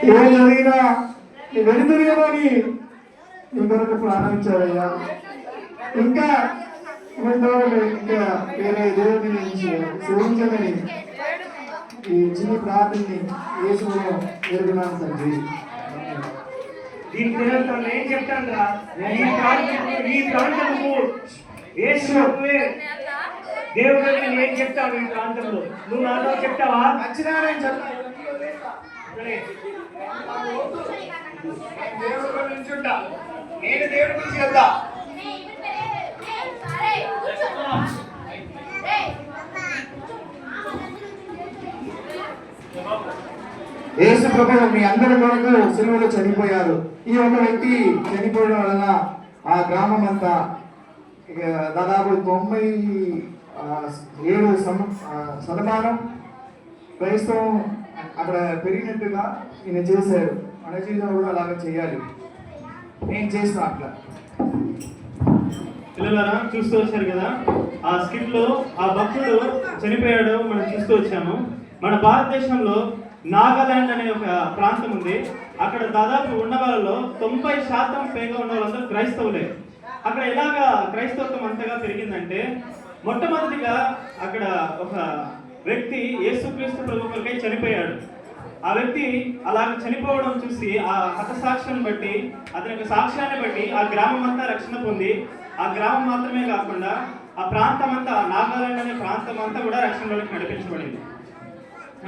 ఏ జరిగినా వెనుదిరిగమని నీ కొరకు ప్రాణం ఇచ్చావయ్యా. ఇంకా ఇంకా వేరే దేవుడిని సేవించమని ఈ చిన్న ప్రార్థనని యేసులో ఎరుగున్నాను తండ్రి. దీని పేరుతో నేను చెప్తాను రా, ఈ ప్రాంతము యేసు దేవుడు నేను చెప్తాను. ఈ ప్రాంతంలో నువ్వు నాతో చెప్తావా? ఖచ్చితంగా నేను చెప్తాను. దేవుడు గురించి ఉంటా, నేను దేవుడి గురించి చెప్తా. యేసు ప్రభువు మీ అందరి కొరకు సిలువలో చనిపోయారు. ఈ ఒక వ్యక్తి చనిపోవడం వలన ఆ గ్రామం అంతా దాదాపు 97% క్రైస్తవం అక్కడ పెరిగినట్టుగా ఈయన చేశారు. మన జీవితంలో కూడా అలాగే చేయాలి. నేను చేస్తాను అట్లా. పిల్లలారా చూస్తూ వచ్చారు కదా, ఆ స్కిట్ లో ఆ భక్తుడు చనిపోయాడు మనం చూస్తూ వచ్చాము. మన భారతదేశంలో నాగాలాండ్ అనే ఒక ప్రాంతం ఉంది. అక్కడ దాదాపు ఉన్న వాళ్ళలో 90% పైగా ఉన్న వాళ్ళందరూ క్రైస్తవులే. అక్కడ ఎలాగా క్రైస్తవత్వం అంతగా పెరిగిందంటే, మొట్టమొదటిగా అక్కడ ఒక వ్యక్తి యేసుక్రీస్తు ప్రభువుకై చనిపోయాడు. ఆ వ్యక్తి అలా చనిపోవడం చూసి ఆ హతసాక్ష్యం బట్టి, అతని యొక్క సాక్ష్యాన్ని బట్టి ఆ గ్రామం అంతా రక్షణ పొంది, ఆ గ్రామం మాత్రమే కాకుండా ఆ ప్రాంతం అంతా, నాగాలాండ్ అనే ప్రాంతం అంతా కూడా రక్షణలోకి నడిపించబడింది.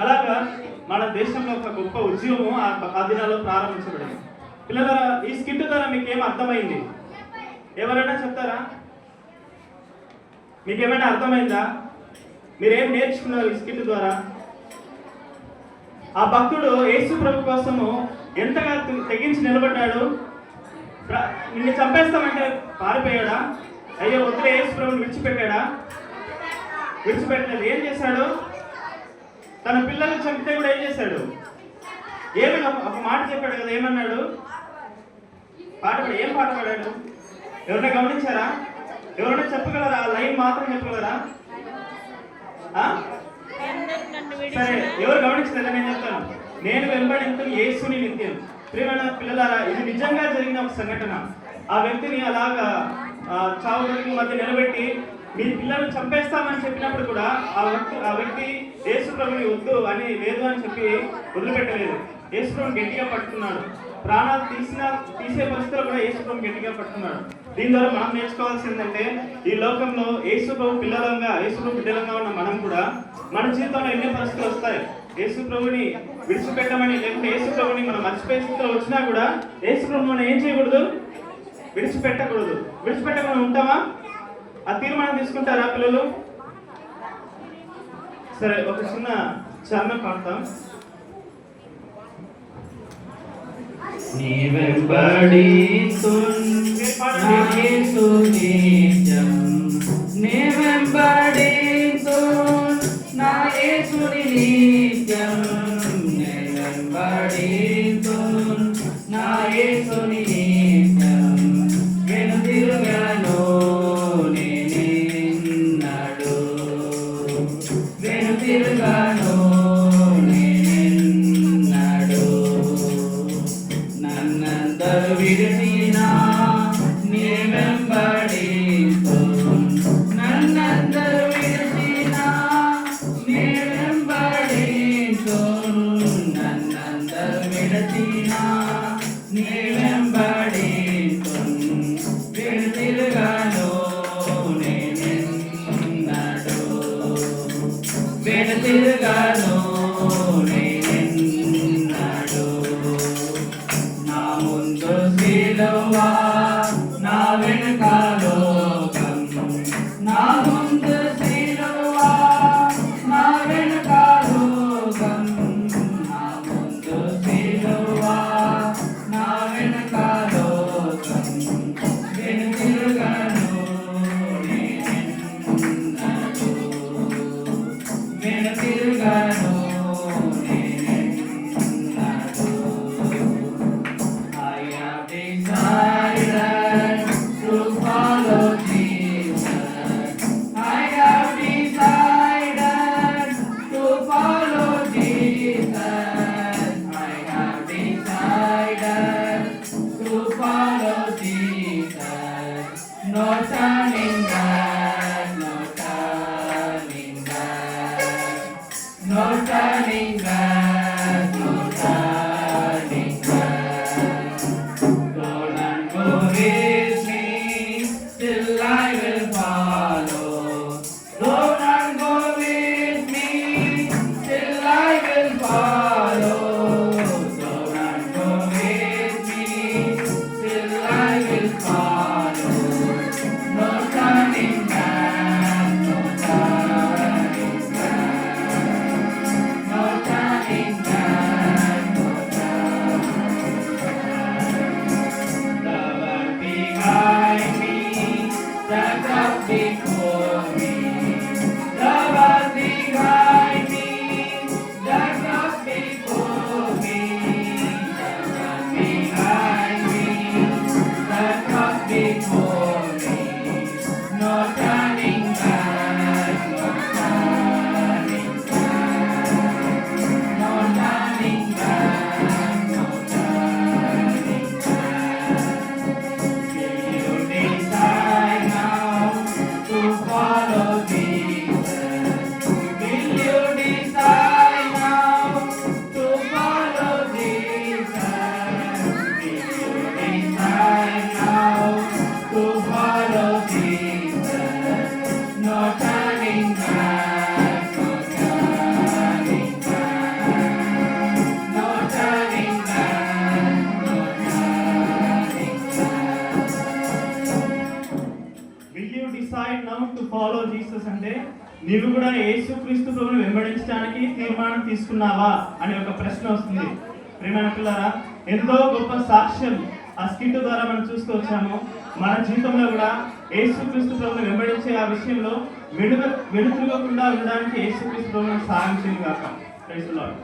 అలాగా మన దేశంలో ఒక గొప్ప ఉద్యమం ఆ దినాల్లో ప్రారంభించబడింది. పిల్లలారా, ఈ స్కిట్ ద్వారా మీకేం అర్థమైంది? ఎవరైనా చెప్తారా? మీకేమైనా అర్థమైందా? మీరేం నేర్చుకున్నారు ఈ స్కిట్ ద్వారా? ఆ భక్తుడు యేసు ప్రభు కోసము ఎంతగా తెగించి నిలబడ్డాడు. నిన్ను చంపేస్తామంటే పారిపోయాడా? అయ్యో వద్దులే యేసు ప్రభుని విడిచిపెట్టాడా? విడిచిపెట్టలేదు. ఏం చేశాడు? తన పిల్లల్ని చంపితే కూడా ఏం చేశాడు? ఏమైనా ఒక మాట చెప్పాడు కదా, ఏమన్నాడు? ఏం పాట పాడాడు? ఎవరైనా గమనించారా? ఎవరైనా చెప్పగలరా? ఆ లైన్ మాత్రం చెప్పగలరా? సరే, ఎవరు గమనించలేదా? నేను చెప్తాను. నేను వెంబడించు యేసుని నిత్యం. ప్రియమైన పిల్లలారా, ఇది నిజంగా జరిగిన ఒక సంఘటన. ఆ వ్యక్తిని అలాగా చావు మధ్య నిలబెట్టి మీ పిల్లలు చంపేస్తామని చెప్పినప్పుడు కూడా ఆ వ్యక్తి యేసు ప్రభుని వద్దు అని, లేదు అని చెప్పి వదిలిపెట్టలేదు. యేసు ప్రభుని గట్టిగా పట్టుకున్నాడు. ప్రాణాలు తీసే పరిస్థితుల్లో కూడా యేసు ప్రభుని గట్టిగా పట్టుకున్నాడు. దీని ద్వారా మనం నేర్చుకోవాల్సిందంటే, ఈ లోకంలో యేసు ప్రభు పిల్లలంగా, యేసు ప్రభు బిడ్డలంగా ఉన్న మనం కూడా మన జీవితంలో ఎన్నో పరిస్థితులు వస్తాయి. యేసు ప్రభుని విడిచిపెట్టమని, లేకపోతే యేసు ప్రభుని మనం మర్చిపోయే స్థితిలో వచ్చినా కూడా యేసు ప్రభు మనం ఏం చేయకూడదు? విడిచిపెట్టకూడదు. విడిచిపెట్టకుండా ఉంటామా? ఆ తీర్మానం తీసుకుంటారా పిల్లలు? సరే, ఒక చిన్న చరణం పాడతాం. నీ వెంబడించు నిత్యం, నీ వెంబడించు నా యేసుని నిత్యం, నీ వెంబడించు నా యేసుని నిత్యం, వెనుతిరుగను నేనెన్నడు, వెనుతిరుగను విడిచినా నీ వెంబడించు, నన్నందరూ విడిచినా నీ వెంబడించు, నన్నందరూ విడిచినా నీ వెంబడించు, వెనుతిరుగను నేనెన్నడు, వెనుతిరుగను నేనెన్నడు. నా ముందు సిలువా, నా వెనుక లోకం, నా ముందు సిలువా, నా వెనుక లోకం, నా ముందు సిలువా, turning back, no turning back. Though none go with me, still I will follow. Though none go with me, still I will follow. Though none go with me, still I will follow. No turning back, no turning back. No turning back, no turning back. The world behind me, the cross before me. The world behind me, the cross before me. The world behind me, the cross before me. No turning back, no turning back. No turning back, no turning back. Will you decide now to follow Jesus? Will you decide now to follow Jesus? Will you decide now to follow Jesus? No turning back, no turning back. No turning back, no turning back. Will you decide now to follow Jesus అంటే నీవు కూడా యేసుక్రీస్తు ప్రభువుని వెంబడించడానికి తీర్మానం తీసుకున్నావా అనే ఒక ప్రశ్న వస్తుంది. ప్రియమైన పిల్లరా, ఎంతో గొప్ప సాక్ష్యం ఆ స్కిట్ ద్వారా మనం చూస్తూ వచ్చాము. మన జీవితంలో కూడా యేసుక్రీస్తు ప్రభువుని వెంబడించే ఆ విషయంలో వెనుతిరగకుండా ఉండడానికి యేసుక్రీస్తు ప్రభువుని సాగించింది కాక. Praise the lord.